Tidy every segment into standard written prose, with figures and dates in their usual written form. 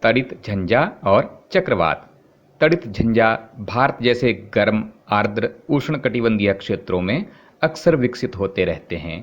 तड़ित झंझा और चक्रवात। तड़ित झंझा भारत जैसे गर्म आर्द्र उष्णकटिबंधीय क्षेत्रों में अक्सर विकसित होते रहते हैं।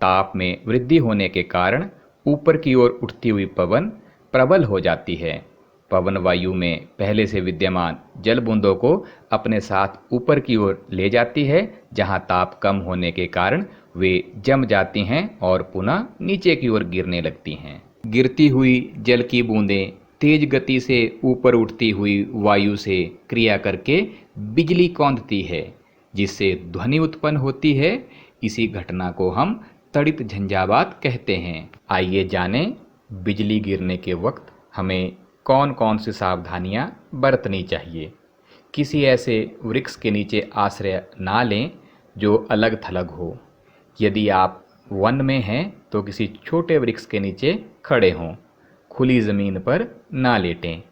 ताप में वृद्धि होने के कारण ऊपर की ओर उठती हुई पवन प्रबल हो जाती है। पवन वायु में पहले से विद्यमान जल बूंदों को अपने साथ ऊपर की ओर ले जाती है, जहां ताप कम होने के कारण वे जम जाती हैं और पुनः नीचे की ओर गिरने लगती हैं। गिरती हुई जल की बूंदें तेज गति से ऊपर उठती हुई वायु से क्रिया करके बिजली कौंधती है, जिससे ध्वनि उत्पन्न होती है। इसी घटना को हम तड़ित झंझावात कहते हैं। आइए जानें, बिजली गिरने के वक्त हमें कौन कौन सी सावधानियां बरतनी चाहिए। किसी ऐसे वृक्ष के नीचे आश्रय ना लें जो अलग थलग हो। यदि आप वन में हैं तो किसी छोटे वृक्ष के नीचे खड़े हों। खुली ज़मीन पर ना लेटें।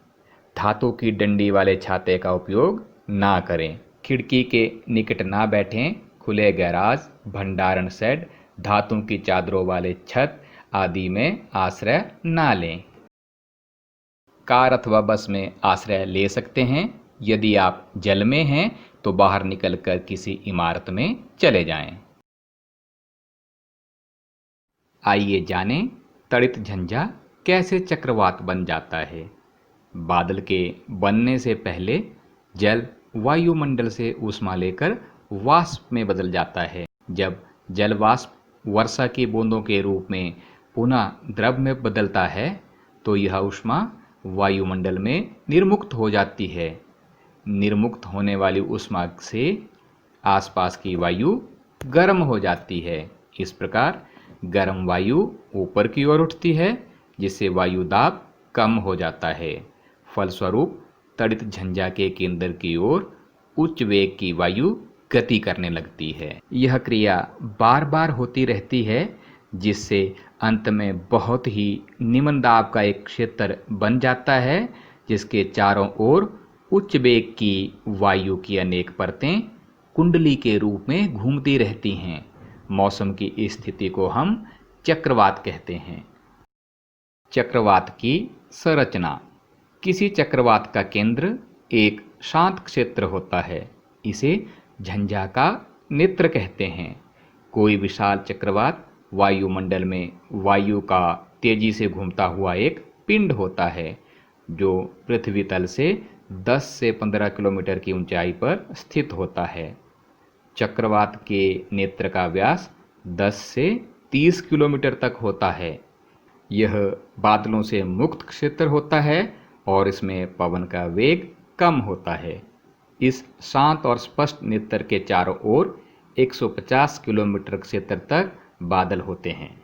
धातु की डंडी वाले छाते का उपयोग ना करें। खिड़की के निकट ना बैठें। खुले गैराज, भंडारण शेड, धातु की चादरों वाले छत आदि में आश्रय ना लें। कार अथवा बस में आश्रय ले सकते हैं। यदि आप जल में हैं तो बाहर निकलकर किसी इमारत में चले जाएं। आइए जानें, तड़ित झंझा कैसे चक्रवात बन जाता है। बादल के बनने से पहले जल वायुमंडल से ऊष्मा लेकर वाष्प में बदल जाता है। जब जल वाष्प वर्षा की बूंदों के रूप में पुनः द्रव में बदलता है तो यह ऊष्मा वायुमंडल में निर्मुक्त हो जाती है। निर्मुक्त होने वाली ऊष्मा से आसपास की वायु गर्म हो जाती है। इस प्रकार गर्म वायु ऊपर की ओर उठती है, जिससे वायु दाब कम हो जाता है। फलस्वरूप तड़ित झंझा के केंद्र की ओर उच्च वेग की वायु गति करने लगती है। यह क्रिया बार बार होती रहती है, जिससे अंत में बहुत ही निम्न दाब का एक क्षेत्र बन जाता है, जिसके चारों ओर उच्च वेग की वायु की अनेक परतें कुंडली के रूप में घूमती रहती हैं। मौसम की इस स्थिति को हम चक्रवात कहते हैं। चक्रवात की संरचना। किसी चक्रवात का केंद्र एक शांत क्षेत्र होता है। इसे झंझा का नेत्र कहते हैं। कोई विशाल चक्रवात वायुमंडल में वायु का तेजी से घूमता हुआ एक पिंड होता है, जो पृथ्वी तल से 10 से 15 किलोमीटर की ऊंचाई पर स्थित होता है। चक्रवात के नेत्र का व्यास 10 से 30 किलोमीटर तक होता है। यह बादलों से मुक्त क्षेत्र होता है और इसमें पवन का वेग कम होता है। इस शांत और स्पष्ट नेत्र के चारों ओर 150 किलोमीटर क्षेत्र तक बादल होते हैं।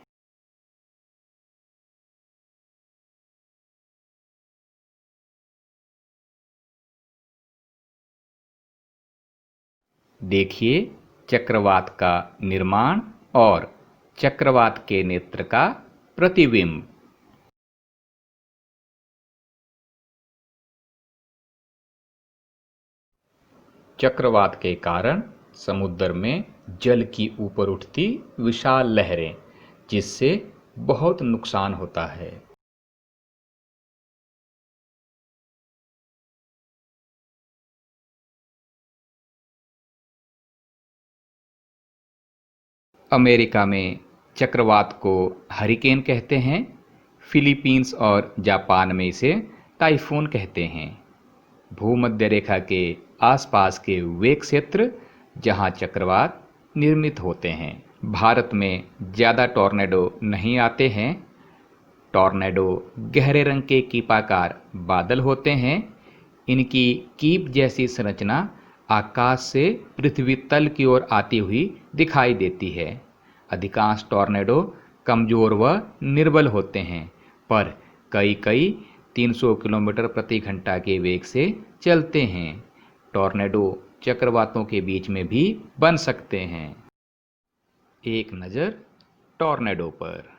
देखिए चक्रवात का निर्माण और चक्रवात के नेत्र का प्रतिबिंब। चक्रवात के कारण समुद्र में जल की ऊपर उठती विशाल लहरें, जिससे बहुत नुकसान होता है। अमेरिका में चक्रवात को हरिकेन कहते हैं। फिलीपींस और जापान में इसे टाइफून कहते हैं। भूमध्य रेखा के आसपास के वे क्षेत्र जहां चक्रवात निर्मित होते हैं। भारत में ज़्यादा टॉर्नेडो नहीं आते हैं। टॉर्नेडो गहरे रंग के कीपाकार बादल होते हैं। इनकी कीप जैसी संरचना आकाश से पृथ्वी तल की ओर आती हुई दिखाई देती है। अधिकांश टॉर्नेडो कमजोर व निर्बल होते हैं, पर कई 300 किलोमीटर प्रति घंटा के वेग से चलते हैं। टॉर्नेडो चक्रवातों के बीच में भी बन सकते हैं। एक नज़र टॉर्नेडो पर।